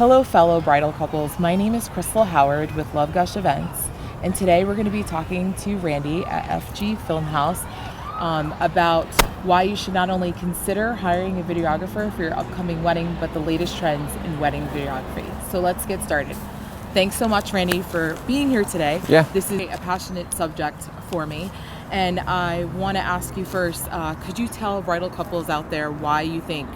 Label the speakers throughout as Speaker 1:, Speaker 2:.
Speaker 1: Hello fellow bridal couples, my name is Crystal Howard with Gush events, and today we're going to be talking to Randy at FG Film House about why you should not only consider hiring a videographer for your upcoming wedding, but the latest trends in wedding videography. So let's get started. Thanks so much, Randy, for being here today.
Speaker 2: Yeah.
Speaker 1: This is a passionate subject for me, and I want to ask you first, could you tell bridal couples out there why you think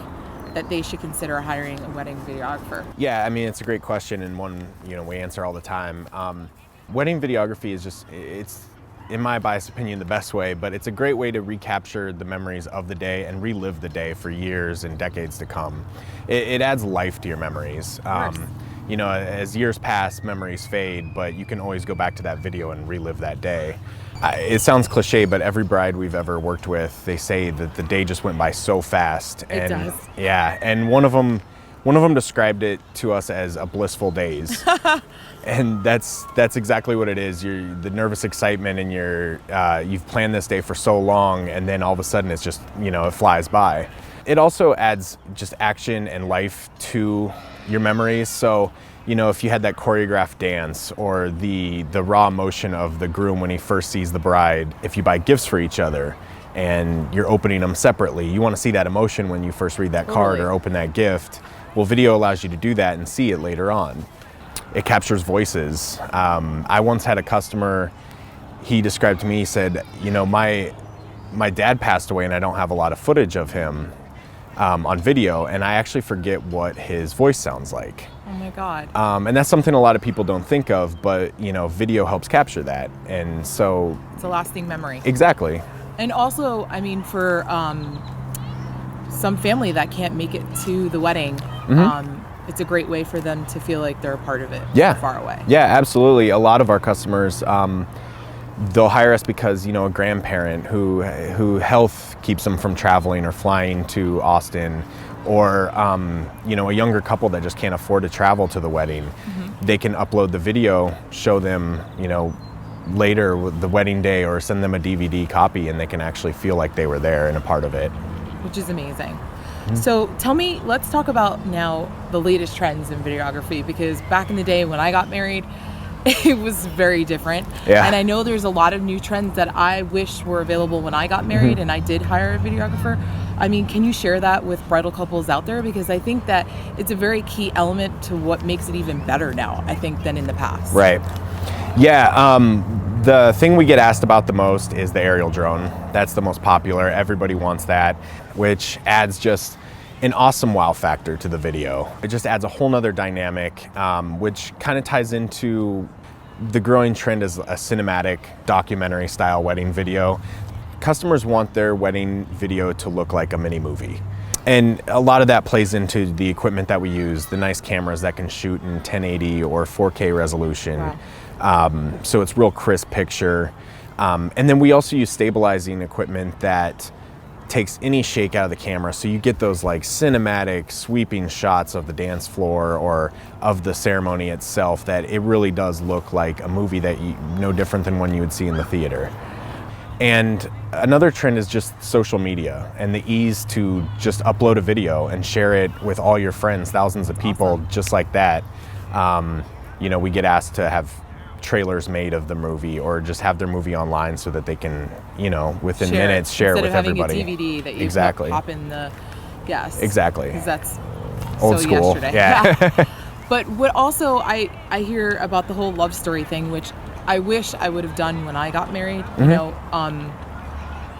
Speaker 1: that they should consider hiring a wedding videographer?
Speaker 2: Yeah, I mean, it's a great question, and one we answer all the time. Wedding videography is it's in my biased opinion the best way, but it's a great way to recapture the memories of the day and relive the day for years and decades to come. It adds life to your memories. As years pass, memories fade, but you can always go back to that video and relive that day. It sounds cliche, but every bride we've ever worked with, they say that the day just went by so fast.
Speaker 1: It does.
Speaker 2: Yeah, and one of them described it to us as a blissful days. And that's exactly what it is. The nervous excitement, and you've planned this day for so long, and then all of a sudden it's just, it flies by. It also adds just action and life to your memories. So, if you had that choreographed dance or the raw emotion of the groom when he first sees the bride, if you buy gifts for each other and you're opening them separately, you want to see that emotion when you first read that card or open that gift. Well, video allows you to do that and see it later on. It captures voices. I once had a customer, he described to me, he said, my dad passed away and I don't have a lot of footage of him on video, and I actually forget what his voice sounds like.
Speaker 1: Oh my God.
Speaker 2: And that's something a lot of people don't think of, but video helps capture that, and so
Speaker 1: it's a lasting memory.
Speaker 2: Exactly.
Speaker 1: And also, I mean, for some family that can't make it to the wedding, it's a great way for them to feel like they're a part of it.
Speaker 2: Yeah.
Speaker 1: Far away.
Speaker 2: Yeah, absolutely. A lot of our customers, they'll hire us because a grandparent who health keeps them from traveling or flying to Austin, or a younger couple that just can't afford to travel to the wedding. They can upload the video, show them later the wedding day, or send them a DVD copy, and they can actually feel like they were there and a part of it,
Speaker 1: which is amazing. So tell me, let's talk about now the latest trends in videography, because back in the day when I got married, it was very different.
Speaker 2: Yeah.
Speaker 1: And I know there's a lot of new trends that I wish were available when I got married and I did hire a videographer. I mean, can you share that with bridal couples out there? Because I think that it's a very key element to what makes it even better now, I think, than in the past.
Speaker 2: Right. Yeah. The thing we get asked about the most is the aerial drone. That's the most popular. Everybody wants that, which adds just an awesome wow factor to the video. It just adds a whole nother dynamic, which kind of ties into the growing trend as a cinematic documentary style wedding video. Customers want their wedding video to look like a mini movie. And a lot of that plays into the equipment that we use, the nice cameras that can shoot in 1080 or 4K resolution.
Speaker 1: Wow.
Speaker 2: So it's real crisp picture. And then we also use stabilizing equipment that takes any shake out of the camera, so you get those like cinematic sweeping shots of the dance floor or of the ceremony itself, that it really does look like a movie, that no different than one you would see in the theater. And another trend is just social media and the ease to just upload a video and share it with all your friends, thousands of people.
Speaker 1: Awesome.
Speaker 2: Just like that. We get asked to have trailers made of the movie, or just have their movie online so that they can, within minutes share it with everybody.
Speaker 1: Instead of having a DVD that you
Speaker 2: exactly.
Speaker 1: pop in the gas.
Speaker 2: Exactly.
Speaker 1: Because that's
Speaker 2: old
Speaker 1: so
Speaker 2: school.
Speaker 1: yesterday.
Speaker 2: Yeah.
Speaker 1: But what also I hear about the whole love story thing, which I wish I would have done when I got married,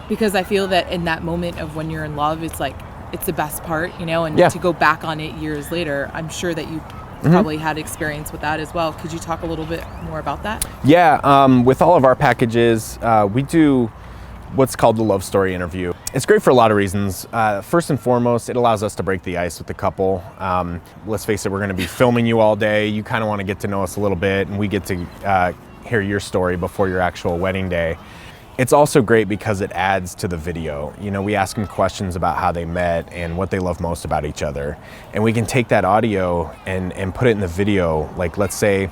Speaker 1: because I feel that in that moment of when you're in love, it's like, it's the best part, and to go back on it years later, I'm sure that you probably had experience with that as well. Could you talk a little bit more about that?
Speaker 2: Yeah, with all of our packages, we do what's called the love story interview. It's great for a lot of reasons. First and foremost, it allows us to break the ice with the couple. Let's face it, we're gonna be filming you all day. You kind of wanna get to know us a little bit, and we get to hear your story before your actual wedding day. It's also great because it adds to the video. We ask them questions about how they met and what they love most about each other. And we can take that audio and put it in the video. Like, let's say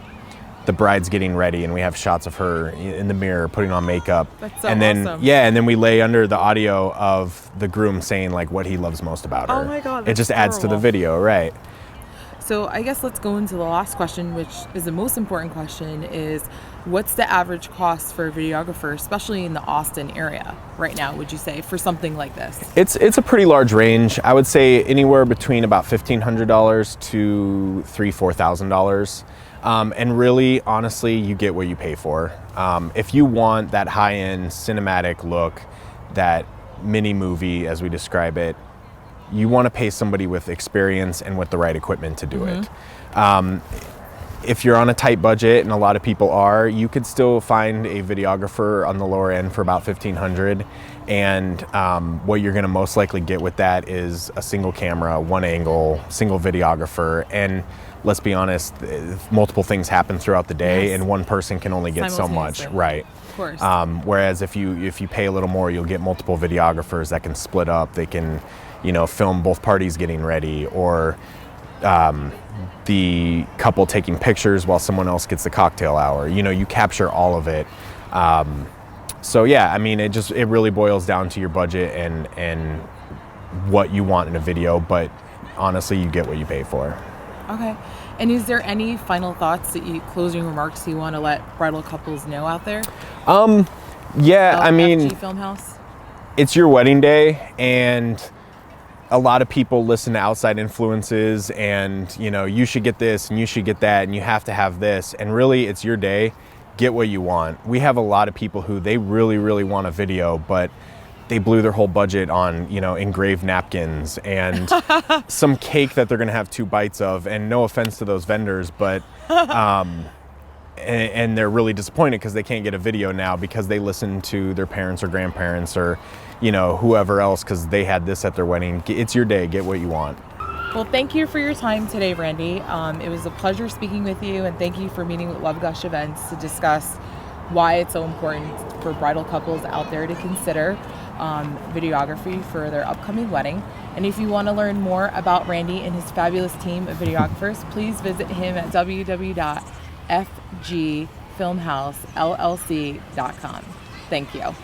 Speaker 2: the bride's getting ready and we have shots of her in the mirror putting on makeup.
Speaker 1: That's so
Speaker 2: and then
Speaker 1: awesome.
Speaker 2: and then we lay under the audio of the groom saying like what he loves most about her.
Speaker 1: Oh my God,
Speaker 2: it just adds to the
Speaker 1: adorable.
Speaker 2: video, right?
Speaker 1: So I guess let's go into the last question, which is the most important question, is what's the average cost for a videographer, especially in the Austin area right now, would you say, for something like this?
Speaker 2: It's a pretty large range. I would say anywhere between about $1,500 to $4,000. And really, honestly, you get what you pay for. If you want that high-end cinematic look, that mini movie, as we describe it, you want to pay somebody with experience and with the right equipment to do it. If you're on a tight budget, and a lot of people are, you could still find a videographer on the lower end for about $1,500. And what you're going to most likely get with that is a single camera, one angle, single videographer. And let's be honest, multiple things happen throughout the day, and one person can only get so much. Right.
Speaker 1: Of course.
Speaker 2: Whereas if you pay a little more, you'll get multiple videographers that can split up. They can, film both parties getting ready, or the couple taking pictures while someone else gets the cocktail hour. You capture all of it. So yeah, I mean, it really boils down to your budget and what you want in a video, but honestly, you get what you pay for.
Speaker 1: Okay. And is there any final thoughts closing remarks you want to let bridal couples know out there?
Speaker 2: Yeah, I mean,
Speaker 1: FG Film House?
Speaker 2: It's your wedding day, and a lot of people listen to outside influences, and you should get this and you should get that and you have to have this, and really it's your day. Get what you want. We have a lot of people who they really, really want a video, but they blew their whole budget on engraved napkins and some cake that they're gonna have 2 bites of, and no offense to those vendors, but and they're really disappointed because they can't get a video now because they listened to their parents or grandparents or whoever else because they had this at their wedding. It's your day. Get what you want.
Speaker 1: Well, thank you for your time today, Randy. It was a pleasure speaking with you, and thank you for meeting with Love Gush Events to discuss why it's so important for bridal couples out there to consider videography for their upcoming wedding. And if you want to learn more about Randy and his fabulous team of videographers, please visit him at www.fgfilmhousellc.com. Thank you.